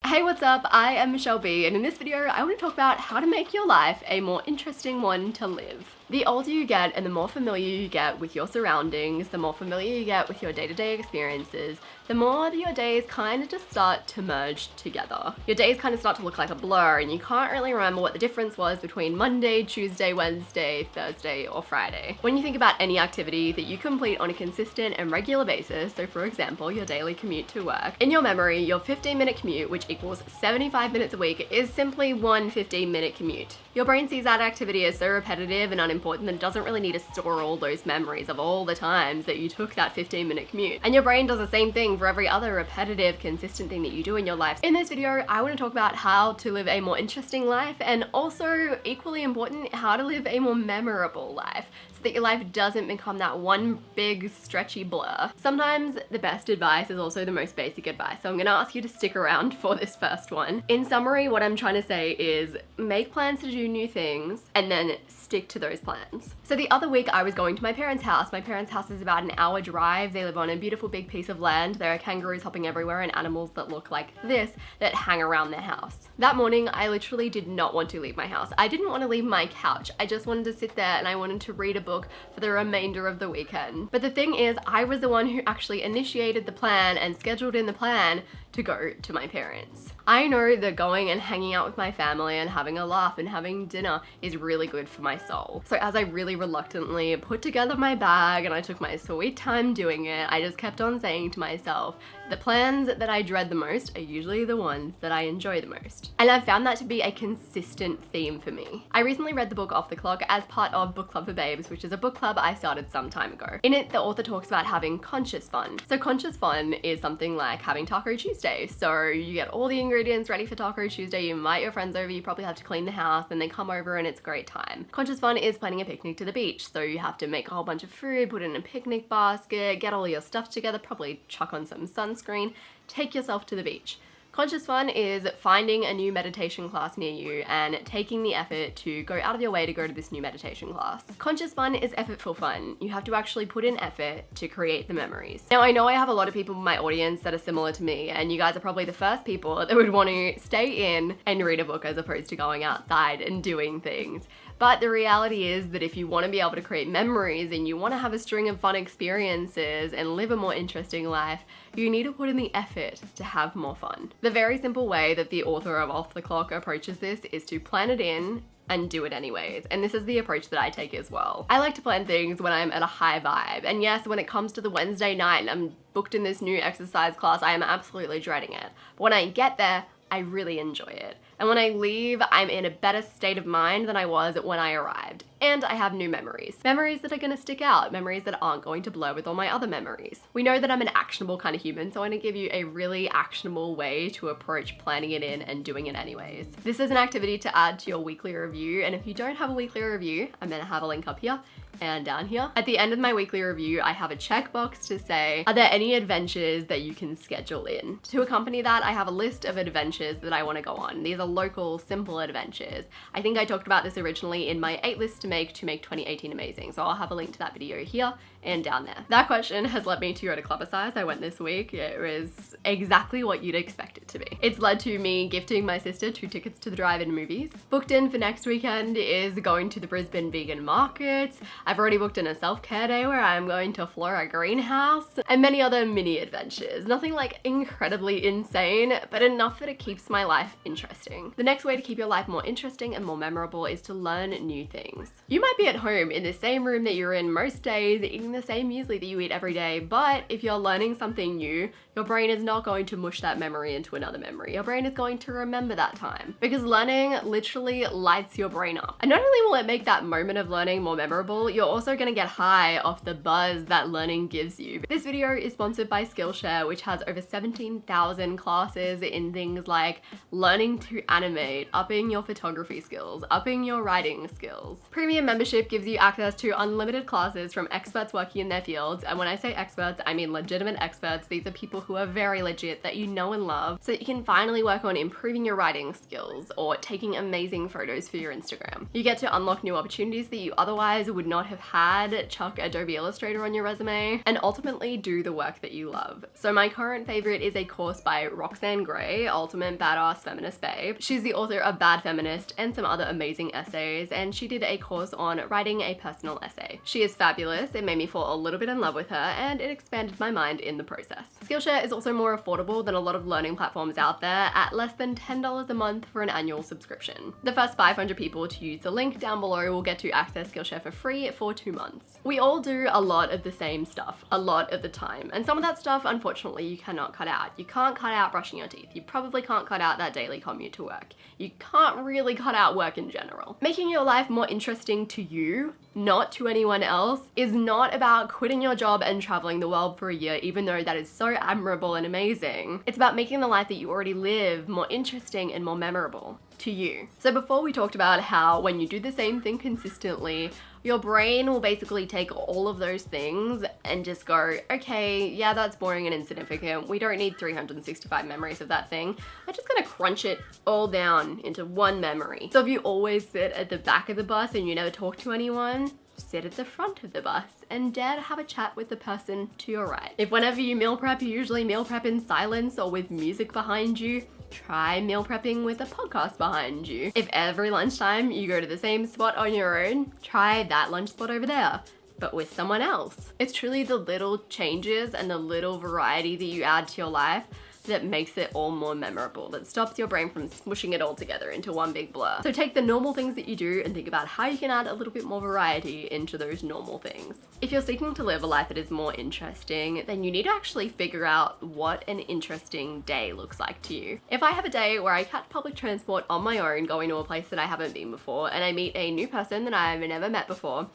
Hey, what's up? I am Michelle B, and in this video I want to talk about how to make your life a more interesting one to live. The older you get and the more familiar you get with your surroundings, the more familiar you get with your day-to-day experiences, the more that your days kind of just start to merge together. Your days kind of start to look like a blur and you can't really remember what the difference was between Monday, Tuesday, Wednesday, Thursday, or Friday. When you think about any activity that you complete on a consistent and regular basis, so for example, your daily commute to work, in your memory, your 15-minute commute, which equals 75 minutes a week, is simply one 15-minute commute. Your brain sees that activity as so repetitive and unimportant that it doesn't really need to store all those memories of all the times that you took that 15-minute commute. And your brain does the same thing for every other repetitive, consistent thing that you do in your life. In this video, I want to talk about how to live a more interesting life, and also, equally important, how to live a more memorable life, so that your life doesn't become that one big stretchy blur. Sometimes the best advice is also the most basic advice, so I'm gonna ask you to stick around for this first one. In summary, what I'm trying to say is make plans to do new things and then stick to those plans. So the other week I was going to my parents' house. My parents' house is about an hour drive. They live on a beautiful big piece of land. There are kangaroos hopping everywhere and animals that look like this that hang around their house. That morning, I literally did not want to leave my house. I didn't want to leave my couch. I just wanted to sit there and I wanted to read a book for the remainder of the weekend. But the thing is, I was the one who actually initiated the plan and scheduled in the plan to go to my parents. I know that going and hanging out with my family and having a laugh and having dinner is really good for my soul. So as I really reluctantly put together my bag and I took my sweet time doing it, I just kept on saying to myself, the plans that I dread the most are usually the ones that I enjoy the most. And I've found that to be a consistent theme for me. I recently read the book Off the Clock as part of Book Club for Babes, which is a book club I started some time ago. In it, the author talks about having conscious fun. So conscious fun is something like having Taco Tuesday. So you get all the ingredients ready for Taco Tuesday, you invite your friends over, you probably have to clean the house, then they come over and it's a great time. Conscious fun is planning a picnic to the beach. So you have to make a whole bunch of food, put it in a picnic basket, get all your stuff together, probably chuck on some sunscreen, take yourself to the beach. Conscious fun is finding a new meditation class near you and taking the effort to go out of your way to go to this new meditation class. Conscious fun is effortful fun. You have to actually put in effort to create the memories. Now, I know I have a lot of people in my audience that are similar to me, and you guys are probably the first people that would want to stay in and read a book as opposed to going outside and doing things. But the reality is that if you want to be able to create memories and you want to have a string of fun experiences and live a more interesting life, you need to put in the effort to have more fun. The very simple way that the author of Off the Clock approaches this is to plan it in and do it anyways. And this is the approach that I take as well. I like to plan things when I'm at a high vibe. And yes, when it comes to the Wednesday night and I'm booked in this new exercise class, I am absolutely dreading it. But when I get there, I really enjoy it. And when I leave, I'm in a better state of mind than I was when I arrived. And I have new memories. Memories that are gonna stick out, memories that aren't going to blur with all my other memories. We know that I'm an actionable kind of human, so I want to give you a really actionable way to approach planning it in and doing it anyways. This is an activity to add to your weekly review, and if you don't have a weekly review, I'm gonna have a link up here and down here. At the end of my weekly review, I have a checkbox to say, are there any adventures that you can schedule in? To accompany that, I have a list of adventures that I want to go on. These are local, simple adventures. I think I talked about this originally in my 8 lists to make 2018 amazing. So I'll have a link to that video here and down there. That question has led me to go to Clubbercise. I went this week. It was exactly what you'd expect it to be. It's led to me gifting my sister 2 tickets to the drive-in movies. Booked in for next weekend is going to the Brisbane vegan markets. I've already booked in a self-care day where I'm going to Flora Greenhouse and many other mini adventures. Nothing like incredibly insane, but enough that it keeps my life interesting. The next way to keep your life more interesting and more memorable is to learn new things. You might be at home in the same room that you're in most days, eating the same muesli that you eat every day, but if you're learning something new, your brain is not going to mush that memory into another memory. Your brain is going to remember that time, because learning literally lights your brain up. And not only will it make that moment of learning more memorable, you're also gonna get high off the buzz that learning gives you. This video is sponsored by Skillshare, which has over 17,000 classes in things like learning to animate, upping your photography skills, upping your writing skills. Premium membership gives you access to unlimited classes from experts working in their fields. And when I say experts, I mean legitimate experts. These are people who are very legit that you know and love, so that you can finally work on improving your writing skills or taking amazing photos for your Instagram. You get to unlock new opportunities that you otherwise would not have had, chuck Adobe Illustrator on your resume, and ultimately do the work that you love. So my current favorite is a course by Roxane Gray, Ultimate Badass Feminist Babe. She's the author of Bad Feminist and some other amazing essays, and she did a course on writing a personal essay. She is fabulous. It made me fall a little bit in love with her, and it expanded my mind in the process. Skillshare is also more affordable than a lot of learning platforms out there at less than $10 a month for an annual subscription. The first 500 people to use the link down below will get to access Skillshare for free for 2 months. We all do a lot of the same stuff, a lot of the time, and some of that stuff, unfortunately, you cannot cut out. You can't cut out brushing your teeth. You probably can't cut out that daily commute to work. You can't really cut out work in general. Making your life more interesting to you, not to anyone else, is not about quitting your job and traveling the world for a year, even though that is so admirable and amazing. It's about making the life that you already live more interesting and more memorable to you. So before, we talked about how when you do the same thing consistently, your brain will basically take all of those things and just go, okay, yeah, that's boring and insignificant. We don't need 365 memories of that thing. I'm just gonna crunch it all down into one memory. So if you always sit at the back of the bus and you never talk to anyone, sit at the front of the bus and dare to have a chat with the person to your right. If whenever you meal prep, you usually meal prep in silence or with music behind you, try meal prepping with a podcast behind you. If every lunchtime you go to the same spot on your own, try that lunch spot over there, but with someone else. It's truly the little changes and the little variety that you add to your life that makes it all more memorable, that stops your brain from smushing it all together into one big blur. So take the normal things that you do and think about how you can add a little bit more variety into those normal things. If you're seeking to live a life that is more interesting, then you need to actually figure out what an interesting day looks like to you. If I have a day where I catch public transport on my own going to a place that I haven't been before, and I meet a new person that I've never met before,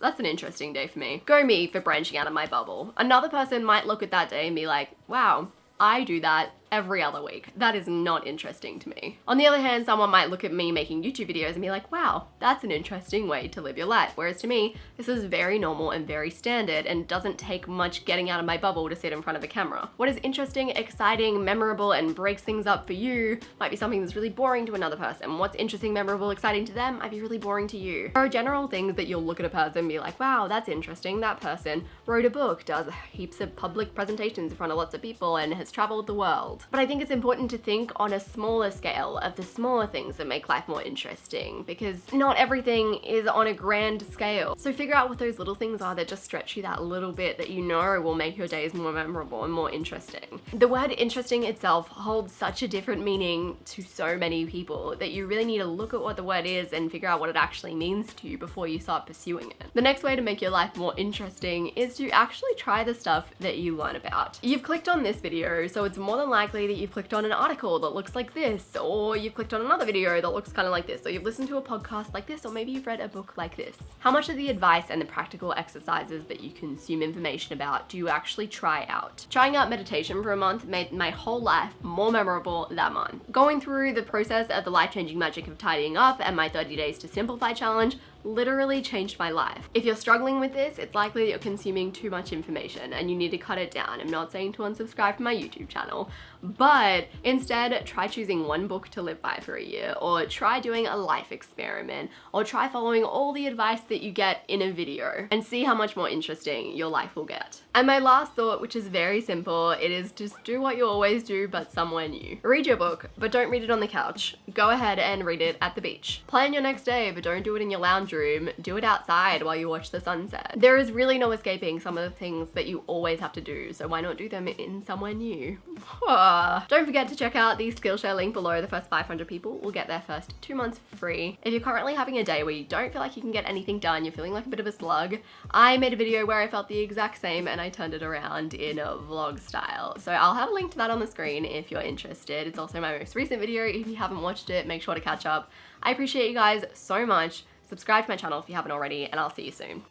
that's an interesting day for me. Go me for branching out of my bubble. Another person might look at that day and be like, wow, I do that every other week. That is not interesting to me. On the other hand, someone might look at me making YouTube videos and be like, wow, that's an interesting way to live your life. Whereas to me, this is very normal and very standard and doesn't take much getting out of my bubble to sit in front of a camera. What is interesting, exciting, memorable, and breaks things up for you might be something that's really boring to another person. What's interesting, memorable, exciting to them might be really boring to you. There are general things that you'll look at a person and be like, wow, that's interesting. That person wrote a book, does heaps of public presentations in front of lots of people, and has traveled the world. But I think it's important to think on a smaller scale of the smaller things that make life more interesting, because not everything is on a grand scale. So figure out what those little things are that just stretch you that little bit that you know will make your days more memorable and more interesting. The word interesting itself holds such a different meaning to so many people that you really need to look at what the word is and figure out what it actually means to you before you start pursuing it. The next way to make your life more interesting is to actually try the stuff that you learn about. You've clicked on this video, so it's more than likely that you've clicked on an article that looks like this, or you've clicked on another video that looks kind of like this, or you've listened to a podcast like this, or maybe you've read a book like this. How much of the advice and the practical exercises that you consume information about do you actually try out? Trying out meditation for a month made my whole life more memorable that month. Going through the process of the life-changing magic of tidying up and my 30 days to simplify challenge literally changed my life. If you're struggling with this, it's likely that you're consuming too much information and you need to cut it down. I'm not saying to unsubscribe from my YouTube channel, but instead try choosing one book to live by for a year, or try doing a life experiment, or try following all the advice that you get in a video and see how much more interesting your life will get. And my last thought, which is very simple, it is just do what you always do, but somewhere new. Read your book, but don't read it on the couch. Go ahead and read it at the beach. Plan your next day, but don't do it in your lounge room. Do it outside while you watch the sunset. There is really no escaping some of the things that you always have to do, so why not do them in somewhere new? Don't forget to check out the Skillshare link below. The first 500 people will get their first 2 months free. If you're currently having a day where you don't feel like you can get anything done, you're feeling like a bit of a slug, I made a video where I felt the exact same and I turned it around in a vlog style. So I'll have a link to that on the screen if you're interested. It's also my most recent video. If you haven't watched it, make sure to catch up. I appreciate you guys so much. Subscribe to my channel if you haven't already, and I'll see you soon.